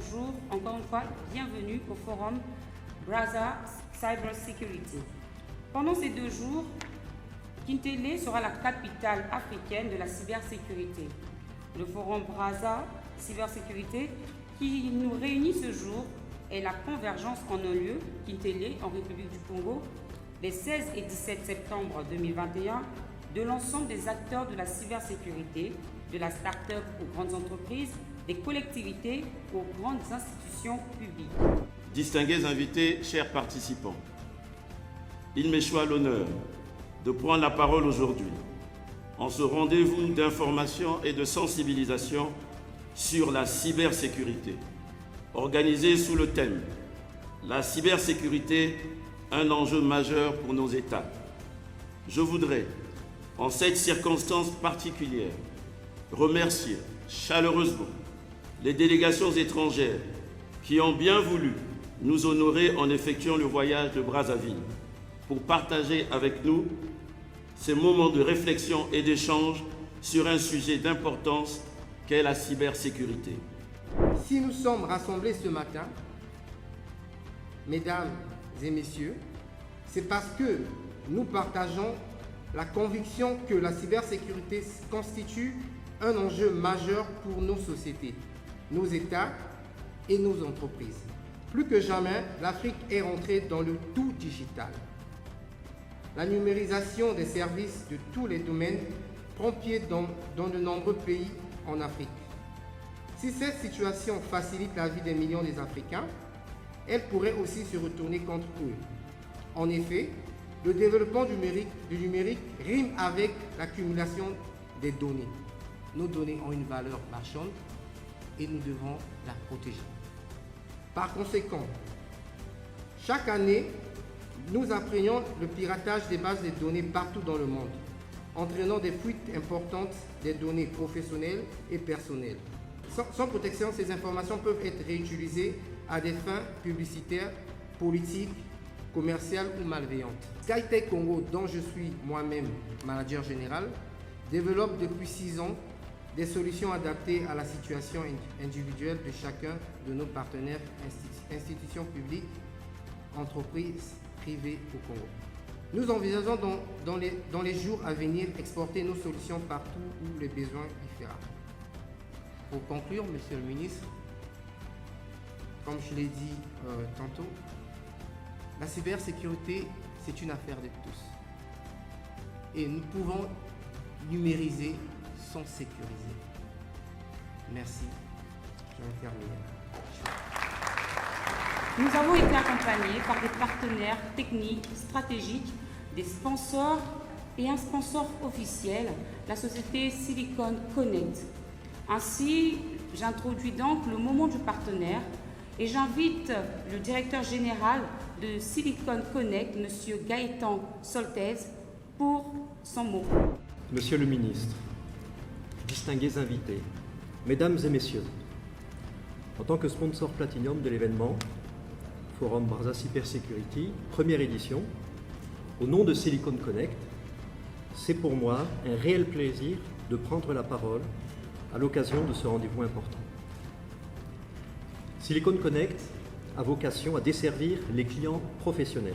bonjour, encore une fois, bienvenue au forum Brazza Cyber Security. Pendant ces 2 jours, Kintélé sera la capitale africaine de la cybersécurité. Le forum Brazza Cybersécurité qui nous réunit ce jour est la convergence en un lieu, Kintélé, en République du Congo, les 16 et 17 septembre 2021, de l'ensemble des acteurs de la cybersécurité, de la start-up aux grandes entreprises, des collectivités aux grandes institutions publiques. Distingués invités, chers participants, il m'échoit l'honneur de prendre la parole aujourd'hui en ce rendez-vous d'information et de sensibilisation sur la cybersécurité, organisé sous le thème « La cybersécurité, un enjeu majeur pour nos États ». Je voudrais, en cette circonstance particulière, remercier chaleureusement les délégations étrangères qui ont bien voulu nous honorer en effectuant le voyage de Brazzaville pour partager avec nous ces moments de réflexion et d'échange sur un sujet d'importance qu'est la cybersécurité. Si nous sommes rassemblés ce matin, mesdames et messieurs, c'est parce que nous partageons la conviction que la cybersécurité constitue un enjeu majeur pour nos sociétés, nos États et nos entreprises. Plus que jamais, l'Afrique est rentrée dans le tout digital. La numérisation des services de tous les domaines prend pied dans de nombreux pays en Afrique. Si cette situation facilite la vie des millions des Africains, elle pourrait aussi se retourner contre eux. En effet, le développement du numérique rime avec l'accumulation des données. Nos données ont une valeur marchande et nous devons la protéger. Par conséquent, chaque année, nous apprenons le piratage des bases de données partout dans le monde, entraînant des fuites importantes des données professionnelles et personnelles. Sans protection, ces informations peuvent être réutilisées à des fins publicitaires, politiques, commerciales ou malveillantes. Skytech Congo, dont je suis moi-même manager général, développe depuis 6 ans des solutions adaptées à la situation individuelle de chacun de nos partenaires, institutions publiques, entreprises privées au Congo. Nous envisageons dans les jours à venir exporter nos solutions partout où les besoins y feront. Pour conclure, Monsieur le Ministre, comme je l'ai dit tantôt, la cybersécurité, c'est une affaire de tous. Et nous pouvons numériser sans sécuriser. Merci. Je vais terminer. Nous avons été accompagnés par des partenaires techniques, stratégiques, des sponsors et un sponsor officiel, la société Silicon Connect. Ainsi, j'introduis donc le moment du partenaire et j'invite le directeur général de Silicon Connect, M. Gaëtan Soltez, pour son mot. Monsieur le ministre, distingués invités, mesdames et messieurs, en tant que sponsor Platinum de l'événement Forum Brazza Cybersécurité, première édition, au nom de Silicon Connect, c'est pour moi un réel plaisir de prendre la parole à l'occasion de ce rendez-vous important. Silicon Connect a vocation à desservir les clients professionnels,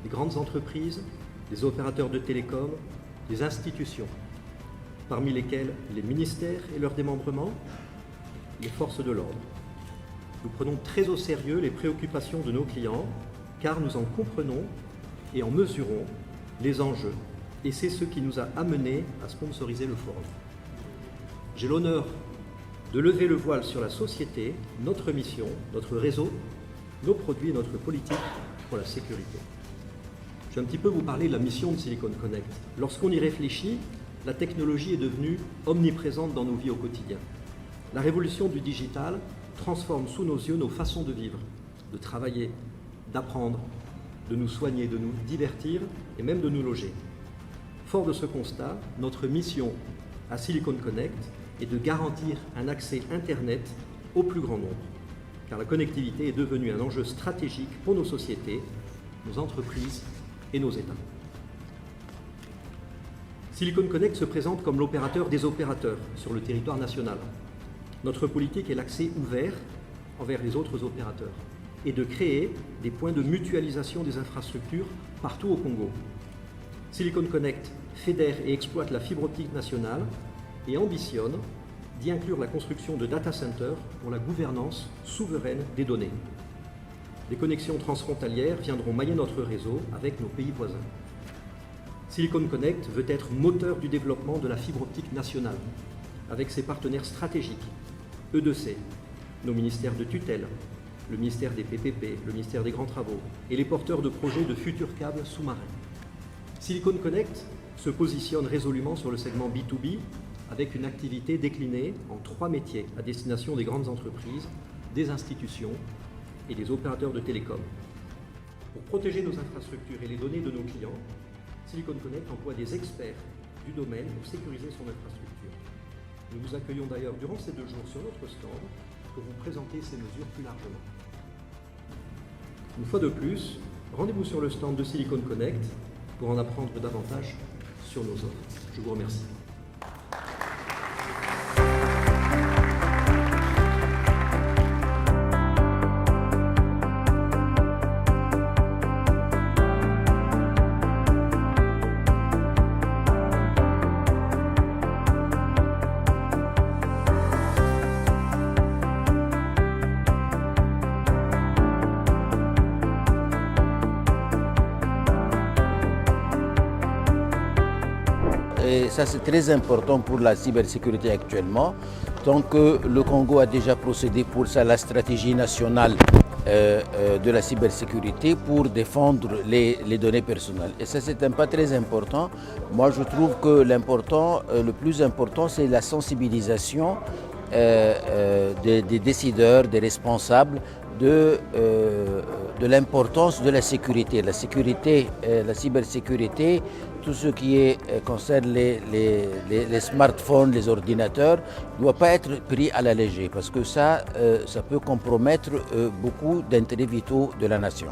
les grandes entreprises, les opérateurs de télécom, les institutions, parmi lesquels les ministères et leurs démembrements, les forces de l'ordre. Nous prenons très au sérieux les préoccupations de nos clients, car nous en comprenons et en mesurons les enjeux. Et c'est ce qui nous a amenés à sponsoriser le forum. J'ai l'honneur de lever le voile sur la société, notre mission, notre réseau, nos produits et notre politique pour la sécurité. Je vais un petit peu vous parler de la mission de Silicon Connect. Lorsqu'on y réfléchit, la technologie est devenue omniprésente dans nos vies au quotidien. La révolution du digital transforme sous nos yeux nos façons de vivre, de travailler, d'apprendre, de nous soigner, de nous divertir et même de nous loger. Fort de ce constat, notre mission à Silicon Connect est de garantir un accès Internet au plus grand nombre, car la connectivité est devenue un enjeu stratégique pour nos sociétés, nos entreprises et nos États. Silicon Connect se présente comme l'opérateur des opérateurs sur le territoire national. Notre politique est l'accès ouvert envers les autres opérateurs et de créer des points de mutualisation des infrastructures partout au Congo. Silicon Connect fédère et exploite la fibre optique nationale et ambitionne d'y inclure la construction de data centers pour la gouvernance souveraine des données. Des connexions transfrontalières viendront mailler notre réseau avec nos pays voisins. Silicon Connect veut être moteur du développement de la fibre optique nationale, avec ses partenaires stratégiques, E2C, nos ministères de tutelle, le ministère des PPP, le ministère des Grands Travaux et les porteurs de projets de futurs câbles sous-marins. Silicon Connect se positionne résolument sur le segment B2B avec une activité déclinée en 3 métiers à destination des grandes entreprises, des institutions et des opérateurs de télécom. Pour protéger nos infrastructures et les données de nos clients, Silicon Connect emploie des experts du domaine pour sécuriser son infrastructure. Nous vous accueillons d'ailleurs durant ces 2 jours sur notre stand pour vous présenter ces mesures plus largement. Une fois de plus, rendez-vous sur le stand de Silicon Connect pour en apprendre davantage sur nos offres. Je vous remercie. Et ça, c'est très important pour la cybersécurité actuellement. Donc, le Congo a déjà procédé pour ça la stratégie nationale de la cybersécurité pour défendre les données personnelles. Et ça, c'est un pas très important. Moi, je trouve que le plus important, c'est la sensibilisation des décideurs, des responsables de l'importance de la sécurité. La sécurité, la cybersécurité, tout ce qui concerne les smartphones, les ordinateurs, ne doit pas être pris à la légère parce que ça peut compromettre beaucoup d'intérêts vitaux de la nation.